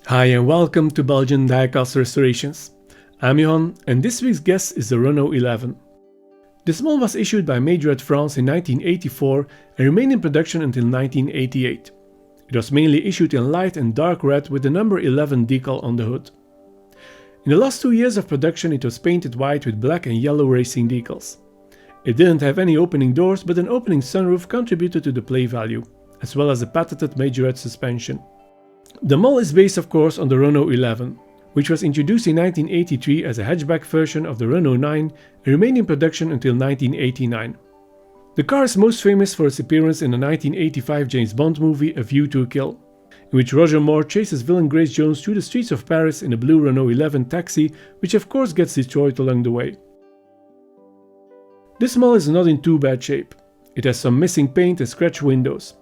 Hi and welcome to Belgian Diecast Restorations. I'm Johan and this week's guest is the Renault 11. This model was issued by Majorette France in 1984 and remained in production until 1988. It was mainly issued in light and dark red with the number 11 decal on the hood. In the last 2 years of production it was painted white with black and yellow racing decals. It didn't have any opening doors, but an opening sunroof contributed to the play value, as well as a patented Majorette suspension. The model is based of course on the Renault 11, which was introduced in 1983 as a hatchback version of the Renault 9 and remained in production until 1989. The car is most famous for its appearance in the 1985 James Bond movie A View to a Kill, in which Roger Moore chases villain Grace Jones through the streets of Paris in a blue Renault 11 taxi, which of course gets destroyed along the way. This model is not in too bad shape. It has some missing paint and scratched windows.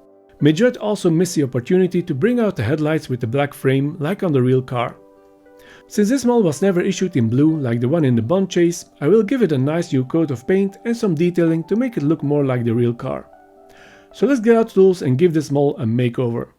Majorette also missed the opportunity to bring out the headlights with the black frame like on the real car. Since this model was never issued in blue like the one in the Bond chase, I will give it a nice new coat of paint and some detailing to make it look more like the real car. So let's get out tools and give this model a makeover.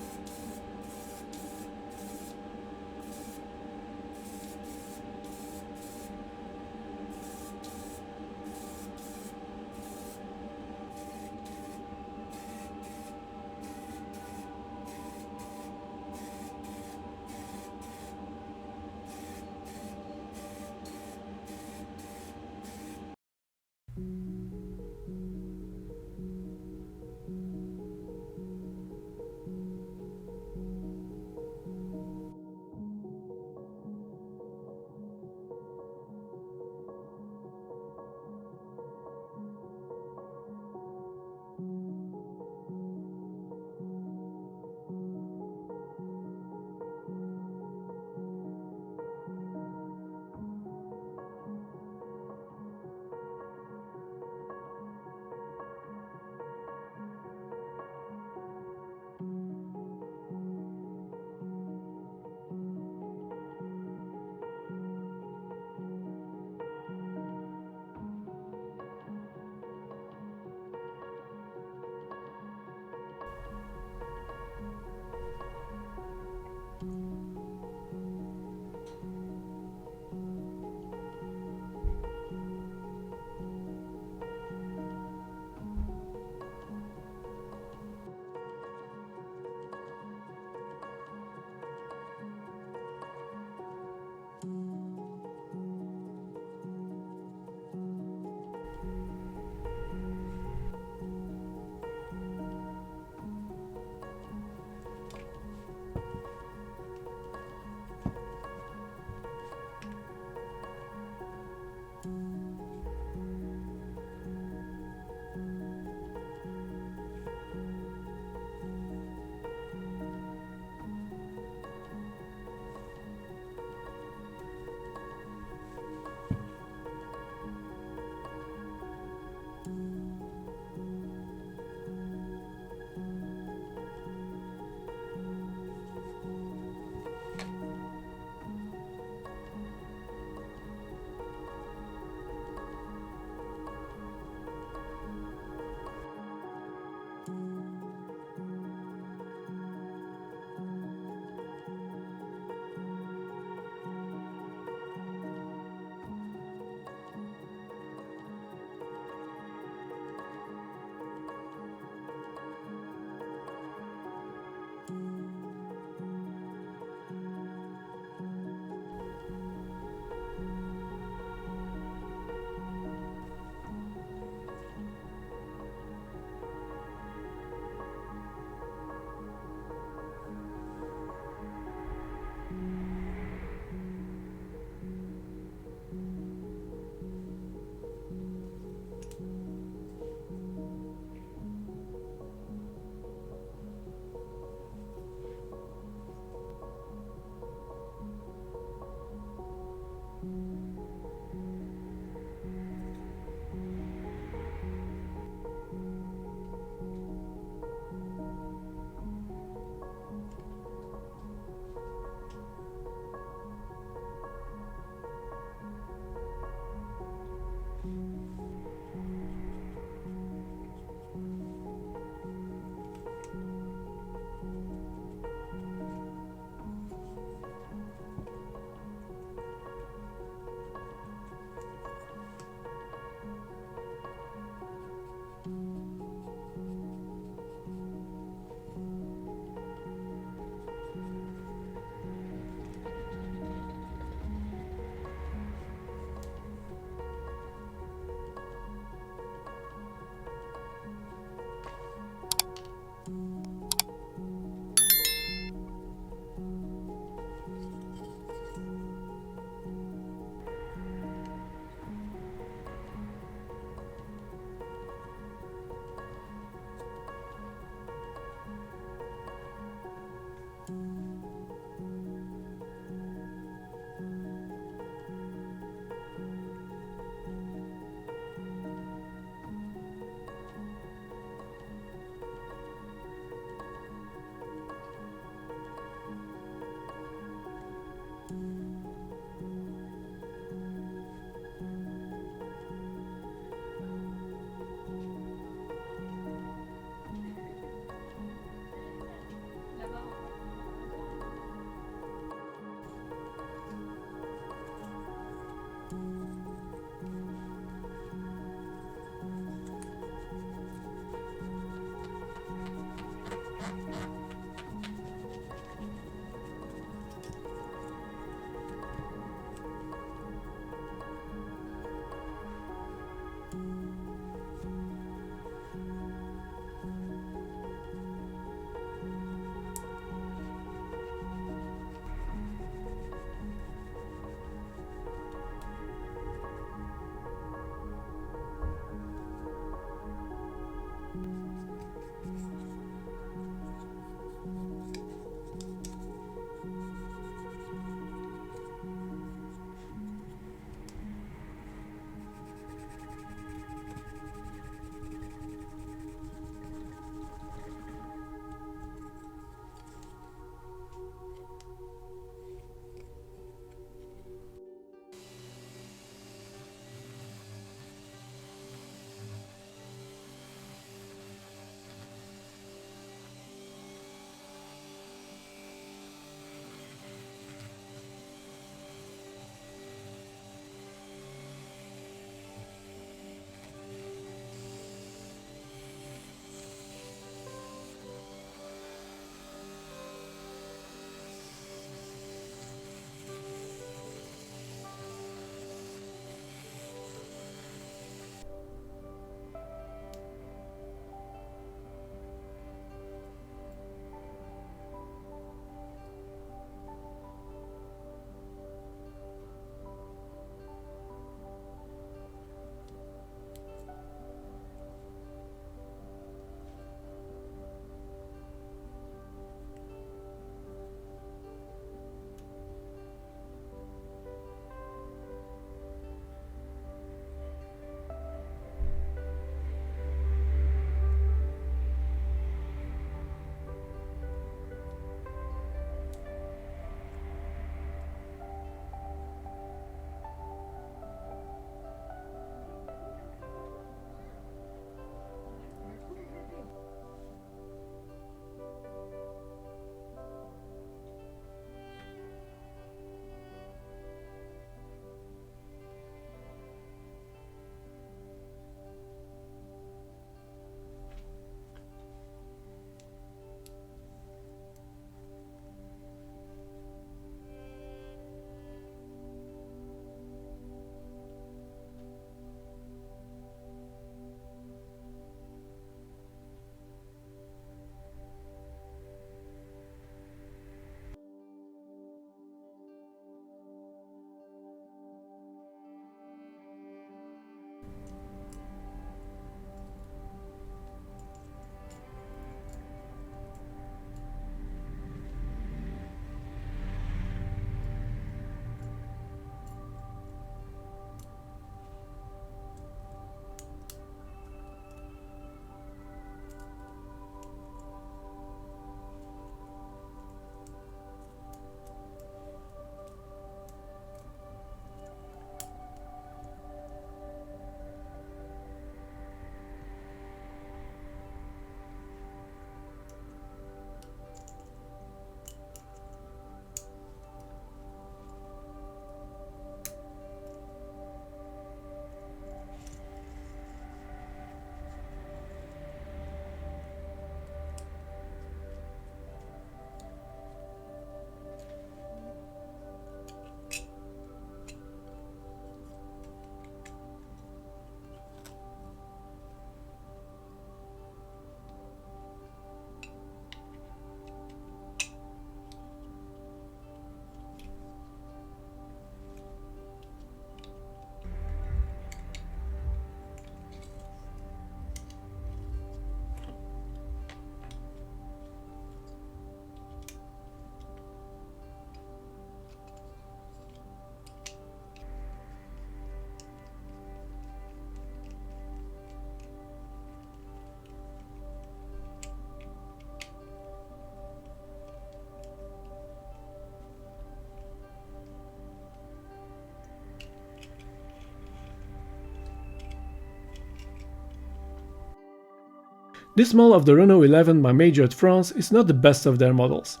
This model of the Renault 11 by Majorette France is not the best of their models.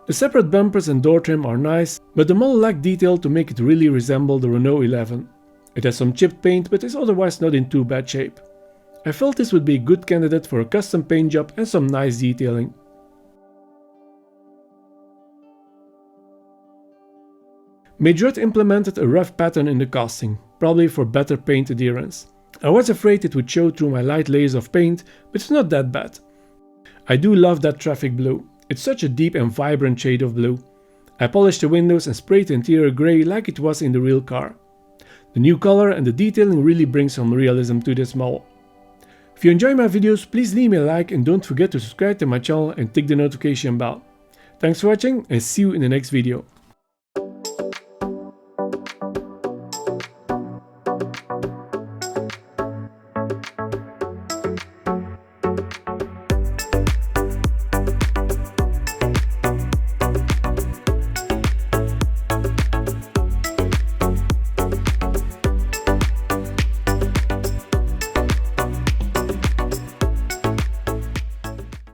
The separate bumpers and door trim are nice, but the model lacked detail to make it really resemble the Renault 11. It has some chipped paint, but is otherwise not in too bad shape. I felt this would be a good candidate for a custom paint job and some nice detailing. Majorette implemented a rough pattern in the casting, probably for better paint adherence. I was afraid it would show through my light layers of paint, but it's not that bad. I do love that traffic blue. It's such a deep and vibrant shade of blue. I polished the windows and sprayed the interior grey like it was in the real car. The new color and the detailing really bring some realism to this model. If you enjoy my videos, please leave me a like and don't forget to subscribe to my channel and tick the notification bell. Thanks for watching and see you in the next video.